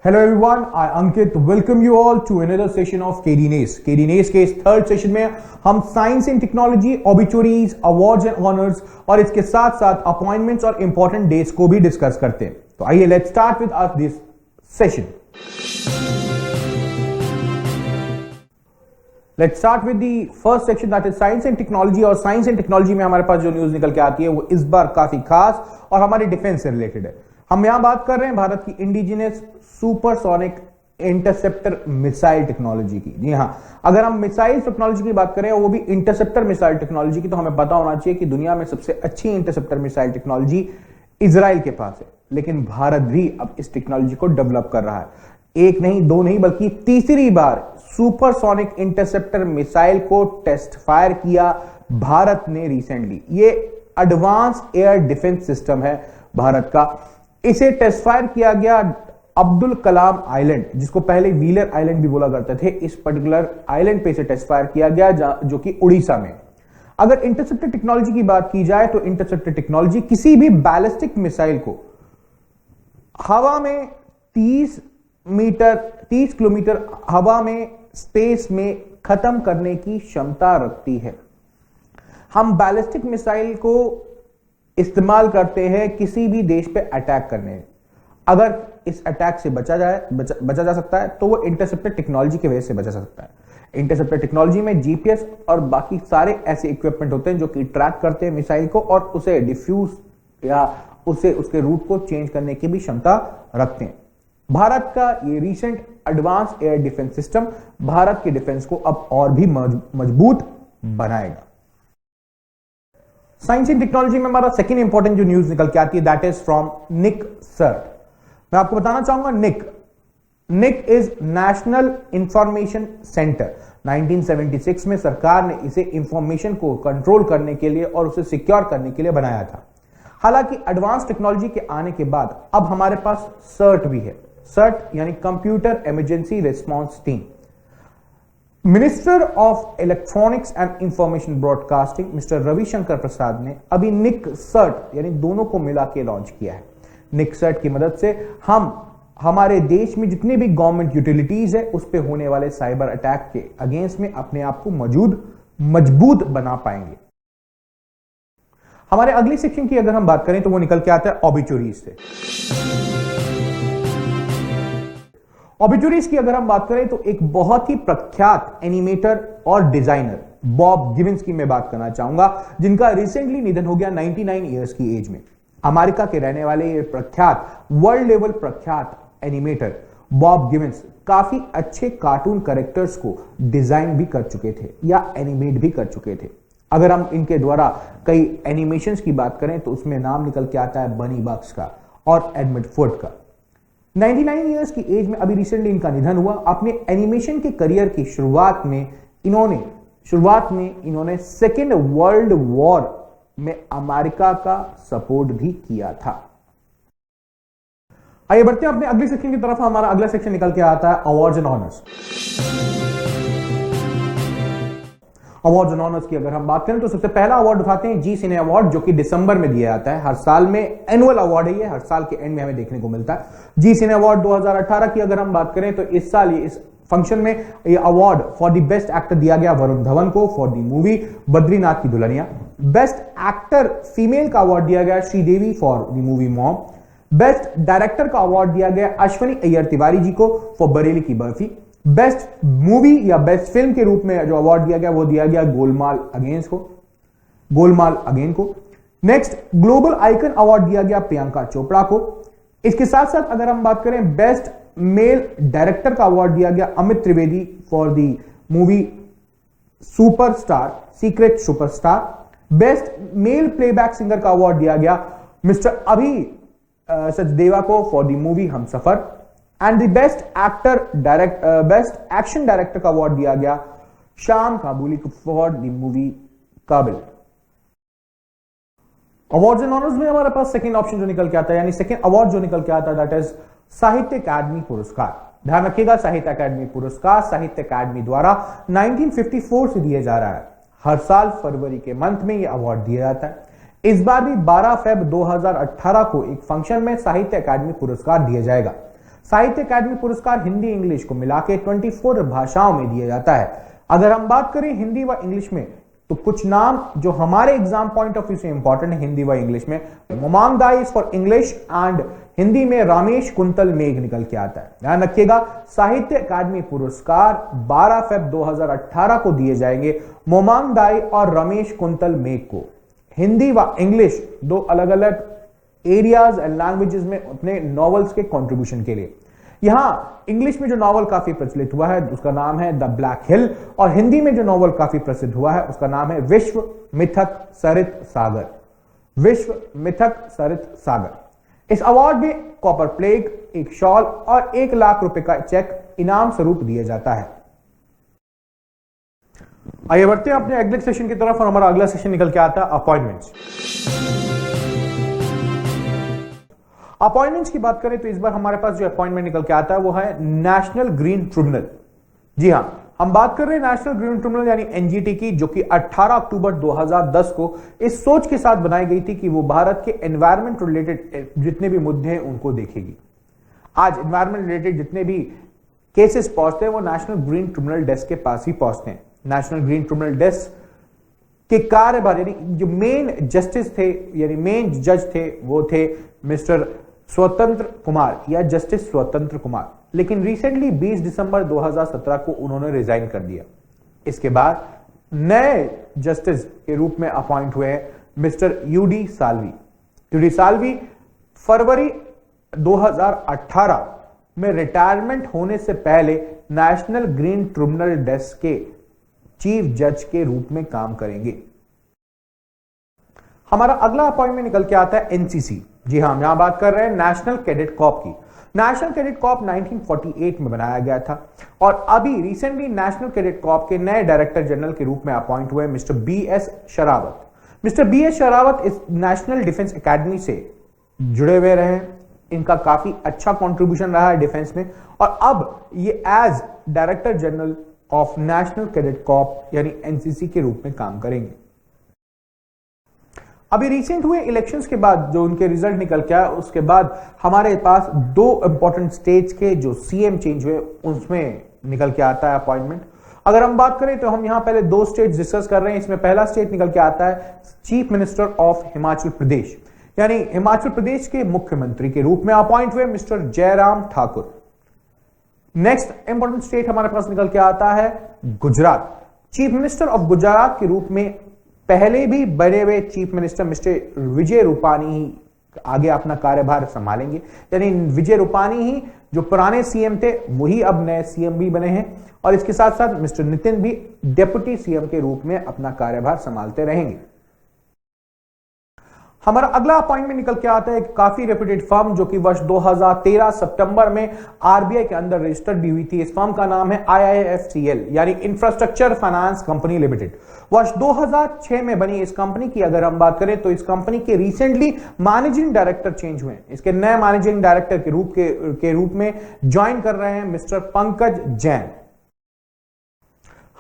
Hello everyone, I Ankit welcome you all to another session of KDNACE. KDNACE के इस third session में हम science and technology, obituaries, awards and honours और इसके साथ साथ अपॉइंटमेंट्स और इंपॉर्टेंट डेट्स को भी डिस्कस करते हैं। तो आइए let's start with this session. Let's start with the first section that is science and technology. और साइंस एंड टेक्नोलॉजी में हमारे पास जो न्यूज निकल के आती है वो इस बार काफी खास और हमारे डिफेंस से रिलेटेड है। हम यहां बात कर रहे हैं भारत की indigenous supersonic interceptor missile technology की। जी हां, अगर हम मिसाइल टेक्नोलॉजी की बात करें और वो भी इंटरसेप्टर मिसाइल टेक्नोलॉजी की, तो हमें पता होना चाहिए कि दुनिया में सबसे अच्छी इंटरसेप्टर मिसाइल टेक्नोलॉजी इजराइल के पास है। लेकिन भारत भी अब इस टेक्नोलॉजी को डेवलप कर रहा है। एक नहीं, दो नहीं, बल्कि तीसरी बार सुपरसोनिक इंटरसेप्टर मिसाइल को टेस्ट फायर किया भारत ने रिसेंटली। ये एडवांस एयर डिफेंस सिस्टम है भारत का। इसे टेस्ट फायर किया गया अब्दुल कलाम आइलैंड, जिसको पहले व्हीलर आइलैंड भी बोला करते थे। इस पर्टिकुलर आइलैंड पे इसे टेस्ट फायर किया गया जो कि उड़ीसा में। अगर इंटरसेप्टर टेक्नोलॉजी की बात की जाए तो इंटरसेप्टर टेक्नोलॉजी किसी भी बैलिस्टिक मिसाइल को हवा में 30 किलोमीटर हवा में स्पेस में खत्म करने की क्षमता रखती है। हम बैलिस्टिक मिसाइल को इस्तेमाल करते हैं किसी भी देश पे अटैक करने में। अगर इस अटैक से बचा जा सकता है तो वो इंटरसेप्टर टेक्नोलॉजी की वजह से बचा जा सकता है। इंटरसेप्टर टेक्नोलॉजी में जीपीएस और बाकी सारे ऐसे इक्विपमेंट होते हैं जो कि ट्रैक करते हैं मिसाइल को और उसे डिफ्यूज या उसके रूट को चेंज करने की भी क्षमता रखते हैं। भारत का ये recent advance air defence system Bharat के डिफेंस को अब और भी मजबूत बनाएगा। साइंस एंड टेक्नोलॉजी में हमारा सेकंड इंपॉर्टेंट जो न्यूज निकल के आती है that is from NIC CERT. मैं आपको बताना चाहूंगा NIC is national information centre. 1976 में सरकार ने इसे इंफॉर्मेशन को कंट्रोल करने के लिए और उसे सिक्योर करने के लिए बनाया था। हालांकि एडवांस टेक्नोलॉजी के आने के बाद अब हमारे पास सर्ट भी है। सर्ट यानी computer emergency response team. Minister of electronics and information broadcasting mister Ravishankar Prasad ने अभी निक सर्ट यानी दोनों को मिला के लॉन्च किया है। निक सर्ट की मदद से हम हमारे देश में जितने भी गवर्नमेंट यूटिलिटीज है उस पे होने वाले साइबर अटैक के अगेंस्ट में अपने आप को मजबूत बना पाएंगे। हमारे अगले सेक्शन की अगर हम बात करें तो वो निकल के आता है ऑबिचुरीज से। ऑबिचुरीज की अगर हम बात करें तो एक बहुत ही प्रख्यात एनिमेटर और डिजाइनर बॉब गिविंस की मैं बात करना चाहूंगा, जिनका रिसेंटली निधन हो गया 99 ईयर्स की एज में। अमेरिका के रहने वाले ये प्रख्यात वर्ल्ड लेवल प्रख्यात एनिमेटर बॉब गिविंस काफी अच्छे कार्टून कैरेक्टर्स को डिजाइन भी कर चुके थे या एनिमेट भी कर चुके थे। अगर हम इनके द्वारा कई एनिमेशंस की बात करें तो उसमें नाम निकल के आता है बनी बग्स का और एडमिट फुट का। 99 ईयर्स की एज में अभी रिसेंटली इनका निधन हुआ। अपने एनिमेशन के करियर की शुरुआत में इन्होंने सेकेंड वर्ल्ड वॉर में अमेरिका का सपोर्ट भी किया था। आइए बढ़ते हैं अपने अगले सेक्शन की तरफ। हमारा अगला सेक्शन निकल के आता है awards and honours. Awards and honours की अगर हम बात करें तो सबसे पहला अवार्ड उठाते हैं जी सिने अवार्ड, जो कि दिसंबर में दिया जाता है। हर साल में एनुअल अवार्ड है ये, हर साल के एंड में हमें देखने को मिलता है। जी सिने अवार्ड 2018 की अगर हम बात करें तो इस साल इस फंक्शन में ये award for the best actor दिया गया वरुण धवन को फॉर द मूवी बद्रीनाथ की दुल्हनिया। बेस्ट एक्टर फीमेल का अवार्ड दिया गया Sridevi for the movie mom. Best director का अवार्ड दिया गया अश्वनी अय्यर तिवारी जी को फॉर बरेली की बर्फी। बेस्ट मूवी या बेस्ट फिल्म के रूप में जो अवार्ड दिया गया वो दिया गया गोलमाल अगेन को। नेक्स्ट ग्लोबल आइकन अवार्ड दिया गया प्रियंका चोपड़ा को। इसके साथ साथ अगर हम बात करें बेस्ट मेल डायरेक्टर का अवार्ड दिया गया Amit Trivedi for the movie superstar secret superstar. Best male playback singer का अवार्ड दिया गया मिस्टर अभी सचदेवा को for the movie Humsafar. And the best action director का अवार्ड दिया गया श्याम काबुली को फॉर द मूवी काबिल। अवार्ड्स एंड ऑनर्स में हमारे पास सेकंड ऑप्शन जो निकल के आता है यानी सेकंड अवार्ड जो निकल के आता है दैट इज साहित्य अकादमी पुरस्कार। ध्यान रखिएगा, साहित्य अकादमी पुरस्कार साहित्य अकादमी द्वारा 1954 से दिया जा रहा है। हर साल फरवरी के मंथ में यह अवार्ड दिया जाता है। इस बार भी 12 फरवरी 2018 को एक फंक्शन में साहित्य अकादमी पुरस्कार दिया जाएगा। साहित्य अकादमी पुरस्कार हिंदी इंग्लिश को मिला के 24 भाषाओं में दिया जाता है। अगर हम बात करें हिंदी व इंग्लिश में तो कुछ नाम जो हमारे एग्जाम पॉइंट ऑफ व्यू से इंपॉर्टेंट है हिंदी व इंग्लिश में, मोमांग दाई फॉर इंग्लिश एंड हिंदी में रमेश कुंतल मेघ निकल के आता है। ध्यान रखिएगा, साहित्य अकादमी पुरस्कार 12 फरवरी 2018 को दिए जाएंगे मोमांग दाई और रमेश कुंतल मेघ को। हिंदी व इंग्लिश दो अलग अलग एरियाज एंड लैंग्वेजेस में अपने नॉवेल्स के कंट्रीब्यूशन के लिए। यहां इंग्लिश में जो नॉवल काफी प्रचलित हुआ है उसका नाम है द ब्लैक हिल, और हिंदी में जो नॉवल काफी प्रसिद्ध हुआ है उसका नाम है विश्व मिथक सरित सागर। विश्व मिथक सरित सागर। इस अवार्ड में कॉपर प्लेट, एक शॉल और 1 लाख रुपए का चेक इनाम स्वरूप दिया जाता है। आइए बढ़ते हैं अपने अगले सेशन की तरफ, और हमारा अगला सेशन निकल के आता है अपॉइंटमेंट्स। अपॉइंटमेंट्स की बात करें तो इस बार हमारे पास जो अपॉइंटमेंट निकल के आता है वो है नेशनल ग्रीन ट्रिब्यूनल। जी हां, हम बात कर रहे हैं नेशनल ग्रीन ट्रिब्यूनल यानी एनजीटी की, जो कि 18 अक्टूबर 2010 को इस सोच के साथ बनाई गई थी कि वो भारत के एनवायरमेंट रिलेटेड जितने भी मुद्दे हैं उनको देखेगी। आज एनवायरमेंट रिलेटेड जितने भी केसेस पहुंचते हैं वो नेशनल ग्रीन ट्रिब्यूनल डेस्क के पास ही पहुंचते हैं। नेशनल ग्रीन ट्रिब्यूनल डेस्क के कार्यभार यानी जो मेन जस्टिस थे यानी मेन जज थे वो थे मिस्टर स्वतंत्र कुमार या जस्टिस स्वतंत्र कुमार, लेकिन रिसेंटली 20 दिसंबर 2017 को उन्होंने रिजाइन कर दिया। इसके बाद नए जस्टिस के रूप में अपॉइंट हुए mister UD Salvi. UD Salvi फरवरी 2018 में रिटायरमेंट होने से पहले नेशनल ग्रीन ट्रिब्यूनल डेस्क के चीफ जज के रूप में काम करेंगे। हमारा अगला अपॉइंटमेंट निकल के आता है एनसीसी। जी हां, हम यहां बात कर रहे हैं नेशनल कैडेट कॉर्प की। नेशनल कैडेट कॉर्प 1948 में बनाया गया था और अभी रिसेंटली नेशनल कैडेट कॉर्प के नए डायरेक्टर जनरल के रूप में अपॉइंट हुए mister BS Sharawat. Mister BS Sharawat इस नेशनल डिफेंस एकेडमी से जुड़े हुए रहे। इनका काफी अच्छा कंट्रीब्यूशन रहा है डिफेंस में, और अब ये as director general of national cadet corps यानी एनसीसी के रूप में काम करेंगे। अभी रिसेंट हुए इलेक्शंस के बाद जो उनके रिजल्ट निकल के आया उसके बाद हमारे पास 2 इंपॉर्टेंट स्टेट्स के जो सीएम चेंज हुए उसमें निकल के आता है अपॉइंटमेंट। अगर हम बात करें तो हम यहां पहले 2 स्टेट्स डिस्कस कर रहे हैं। इसमें पहला स्टेट निकल के आता है chief minister of Himachal Pradesh, यानी हिमाचल प्रदेश के मुख्यमंत्री के रूप में अपॉइंट हुए mister Jairam Thakur. Next important state हमारे पास निकल के आता है Gujarat. Chief minister of Gujarat के रूप में पहले भी बड़े हुए chief minister mister Vijay Rupani ही आगे अपना कार्यभार संभालेंगे, यानी विजय रूपानी ही जो पुराने सीएम थे वही अब नए सीएम भी बने हैं, और इसके साथ साथ मिस्टर नितिन भी डेप्यूटी सीएम के रूप में अपना कार्यभार संभालते रहेंगे। हमारा अगला अपॉइंटमेंट निकल के आता है काफी रेप्यूटेड फर्म जो कि वर्ष 2013 सितंबर में आरबीआई के अंदर रजिस्टर्ड भी हुई थी। इस फर्म का नाम है आईआईएफसीएल यानी इंफ्रास्ट्रक्चर फाइनेंस कंपनी लिमिटेड। वर्ष 2006 में बनी इस कंपनी की अगर हम बात करें तो इस कंपनी के रिसेंटली मैनेजिंग डायरेक्टर चेंज हुए। इसके नए मैनेजिंग डायरेक्टर के रूप में ज्वाइन कर रहे हैं मिस्टर पंकज जैन।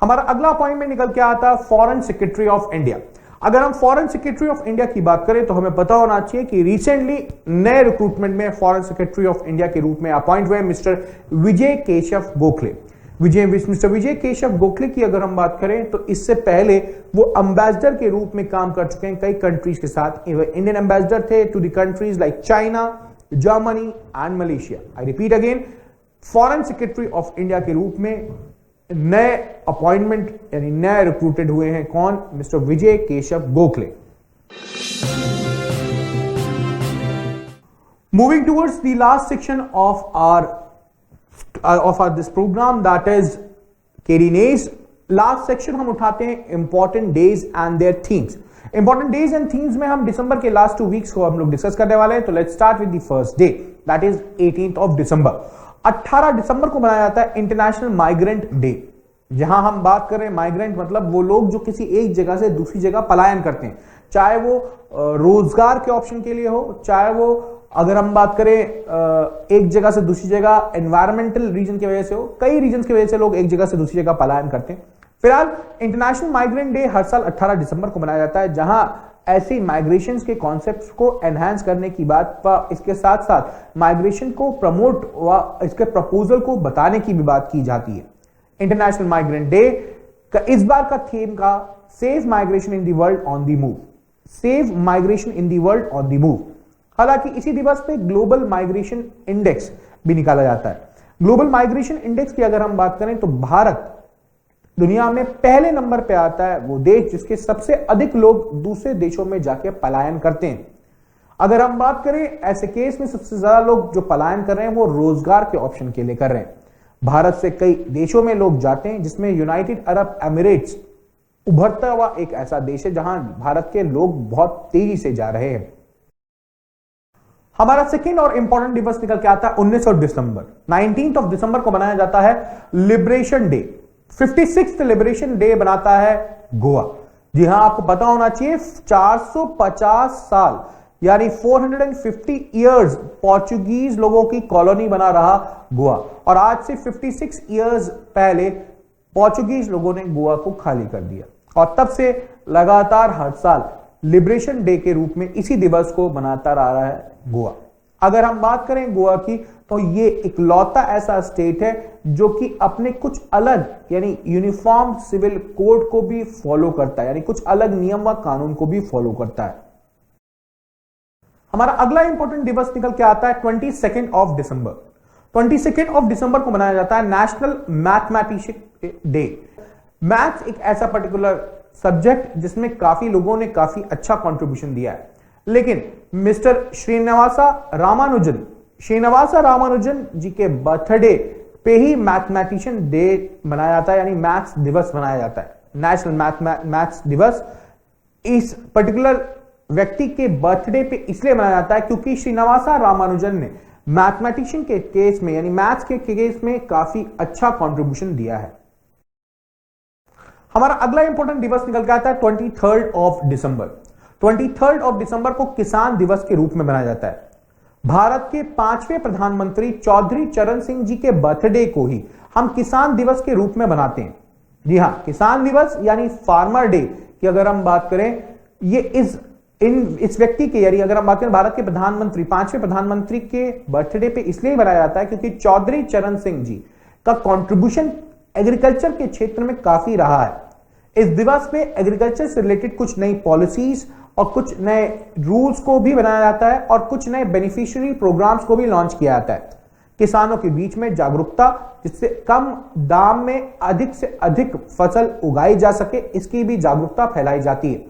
हमारा अगला अपॉइंटमेंट निकल के आता है फॉरेन सेक्रेटरी ऑफ इंडिया। अगर हम फॉरेन सेक्रेटरी ऑफ इंडिया की बात करें तो हमें पता होना चाहिए कि रिसेंटली नए रिक्रूटमेंट में फॉरेन सेक्रेटरी ऑफ इंडिया के रूप में अपॉइंट हुए मिस्टर विजय केशव गोखले। मिस्टर विजय केशव गोखले की अगर हम बात करें तो इससे पहले वो एम्बेसडर के रूप में काम कर चुके हैं कई कंट्रीज के साथ। इंडियन एम्बेसडर थे to the countries like China, Germany and Malaysia. I repeat again, foreign secretary of India के रूप में नए अपॉइंटमेंट यानी नए रिक्रूटेड हुए हैं कौन? Mister Vijay Keshav Gokhale. Moving towards the last section of this programme that is केडी नेज। लास्ट सेक्शन हम उठाते हैं important days and their themes. Important days and themes में हम दिसंबर के लास्ट 2 वीक्स को हम लोग डिस्कस करने वाले हैं। तो let's start with the first day that is 18th of December. 18 दिसंबर को मनाया जाता है इंटरनेशनल माइग्रेंट डे। जहां हम बात कर रहे हैं माइग्रेंट मतलब वो लोग जो किसी एक जगह से दूसरी जगह पलायन करते हैं, चाहे वो रोजगार के ऑप्शन के लिए हो, चाहे वो अगर हम बात करें एक जगह से दूसरी जगह एनवायरमेंटल रीजन की वजह से हो, कई रीजन की वजह से लोग एक जगह से दूसरी जगह पलायन करते हैं। फिलहाल इंटरनेशनल माइग्रेंट डे हर साल 18 दिसंबर को मनाया जाता है, जहां ऐसे माइग्रेशन के कॉन्सेप्ट्स को एनहांस करने की बात, इसके साथ साथ माइग्रेशन को प्रमोट व इसके प्रपोजल को बताने की भी बात की जाती है। इंटरनेशनल माइग्रेंट डे का इस बार का थीम का save migration in the world on the move, save migration in the world on the move. हालांकि इसी दिवस पे ग्लोबल माइग्रेशन इंडेक्स भी निकाला जाता है। ग्लोबल माइग्रेशन इंडेक्स की अगर हम बात करें तो भारत दुनिया में पहले नंबर पे आता है, वो देश जिसके सबसे अधिक लोग दूसरे देशों में जाके पलायन करते हैं। अगर हम बात करें ऐसे केस में सबसे ज्यादा लोग जो पलायन कर रहे हैं वो रोजगार के ऑप्शन के लिए कर रहे हैं। भारत से कई देशों में लोग जाते हैं, जिसमें यूनाइटेड अरब एमिरेट्स उभरता हुआ एक ऐसा देश है जहां भारत के लोग बहुत तेजी से जा रहे हैं। हमारा सेकेंड और इंपॉर्टेंट दिवस निकल के आता है 19 दिसंबर। 19 दिसंबर को मनाया जाता है liberation day. 56th liberation day बनाता है गोवा। जी हां, आपको पता होना चाहिए 450 साल यानी 450 इयर्स पोर्चुगीज लोगों की कॉलोनी बना रहा गोवा, और आज से 56 इयर्स पहले पोर्चुगीज लोगों ने गोवा को खाली कर दिया, और तब से लगातार हर साल लिबरेशन डे के रूप में इसी दिवस को मनाता आ रहा है गोवा। अगर हम बात करें गोवा की तो ये इकलौता ऐसा स्टेट है जो कि अपने कुछ अलग यानी यूनिफॉर्म सिविल कोड को भी फॉलो करता है, यानी कुछ अलग नियम व कानून को भी फॉलो करता है। हमारा अगला इंपॉर्टेंट दिवस निकल के आता है 22 दिसंबर। 22 दिसंबर को मनाया जाता है नेशनल मैथमेटिशियन डे। मैथ्स एक ऐसा पर्टिकुलर सब्जेक्ट जिसमें काफी लोगों ने काफी अच्छा कंट्रीब्यूशन दिया है, लेकिन मिस्टर श्रीनिवासा रामानुजन जी के बर्थडे पे ही मैथमेटिशियन डे मनाया जाता है, यानी मैथ्स दिवस मनाया जाता है। नेशनल मैथ्स दिवस इस पर्टिकुलर व्यक्ति के बर्थडे पे इसलिए मनाया जाता है क्योंकि श्रीनिवासा रामानुजन ने मैथमेटिशियन के केस में यानी मैथ्स के केस में काफी अच्छा कंट्रीब्यूशन दिया है। हमारा अगला इंपॉर्टेंट दिवस निकल के आता है 23 दिसंबर। 23 दिसंबर को किसान दिवस के रूप में मनाया जाता है। भारत के 5वें प्रधानमंत्री चौधरी चरण सिंह जी के बर्थडे को ही हम किसान दिवस के रूप में मनाते हैं। जी हां, किसान दिवस यानी फार्मर डे की अगर हम बात करें, ये इस व्यक्ति के यानी अगर हम बात करें भारत के प्रधानमंत्री 5वें प्रधानमंत्री के बर्थडे पे इसलिए मनाया जाता है क्योंकि चौधरी चरण सिंह जी का कंट्रीब्यूशन एग्रीकल्चर के क्षेत्र में काफी रहा है। इस दिवस में एग्रीकल्चर से रिलेटेड कुछ नई पॉलिसीज और कुछ नए रूल्स को भी बनाया जाता है और कुछ नए बेनिफिशियरी प्रोग्राम्स को भी लॉन्च किया जाता है। किसानों के बीच में जागरूकता, जिससे कम दाम में अधिक से अधिक फसल उगाई जा सके, इसकी भी जागरूकता फैलाई जाती है।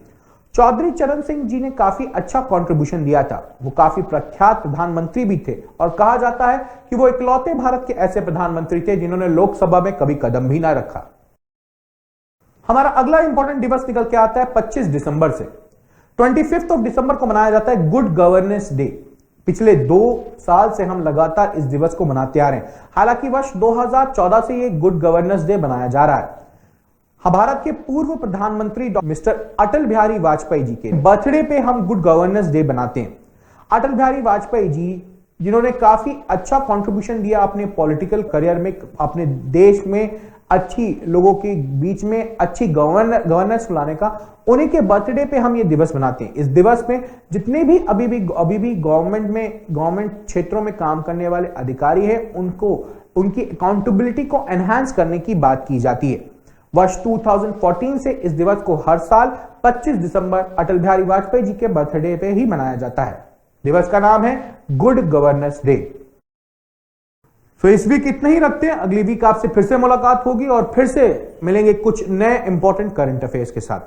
चौधरी चरण सिंह जी ने काफी अच्छा कंट्रीब्यूशन दिया था। वो काफी प्रख्यात प्रधानमंत्री भी थे और कहा जाता है कि वो इकलौते भारत के ऐसे प्रधानमंत्री थे जिन्होंने लोकसभा में कभी कदम भी ना रखा। हमारा अगला इंपॉर्टेंट दिवस निकल के आता है 25 दिसंबर से। 25 दिसंबर को मनाया जाता है गुड गवर्नेंस डे। पिछले 2 साल से हम लगातार इस दिवस को मनाते आ रहे हैं। हालांकि वर्ष 2014 से ये गुड गवर्नेंस डे मनाया जा रहा है। भारत के पूर्व प्रधानमंत्री मिस्टर अटल बिहारी वाजपेयी जी के बर्थडे पे हम गुड गवर्नेंस डे बनाते हैं। अटल बिहारी वाजपेयी जी जिन्होंने काफी अच्छा कंट्रीब्यूशन दिया अपने पॉलिटिकल करियर में, अपने देश में अच्छी लोगों के बीच में अच्छी गवर्नेंस लाने का, उन्हीं के बर्थडे पे हम ये दिवस मनाते हैं। इस दिवस में जितने भी अभी भी गवर्नमेंट क्षेत्रों में काम करने वाले अधिकारी हैं, उनको उनकी अकाउंटेबिलिटी को एनहांस करने की बात की जाती है। वर्ष 2014 से इस दिवस को हर साल 25 दिसंबर अटल बिहारी वाजपेयी जी के बर्थडे पे ही मनाया जाता है। दिवस का नाम है गुड गवर्नेंस डे। तो इस वीक इतना ही रखते हैं। अगली वीक आपसे फिर से मुलाकात होगी और फिर से मिलेंगे कुछ नए इंपॉर्टेंट करंट अफेयर्स के साथ।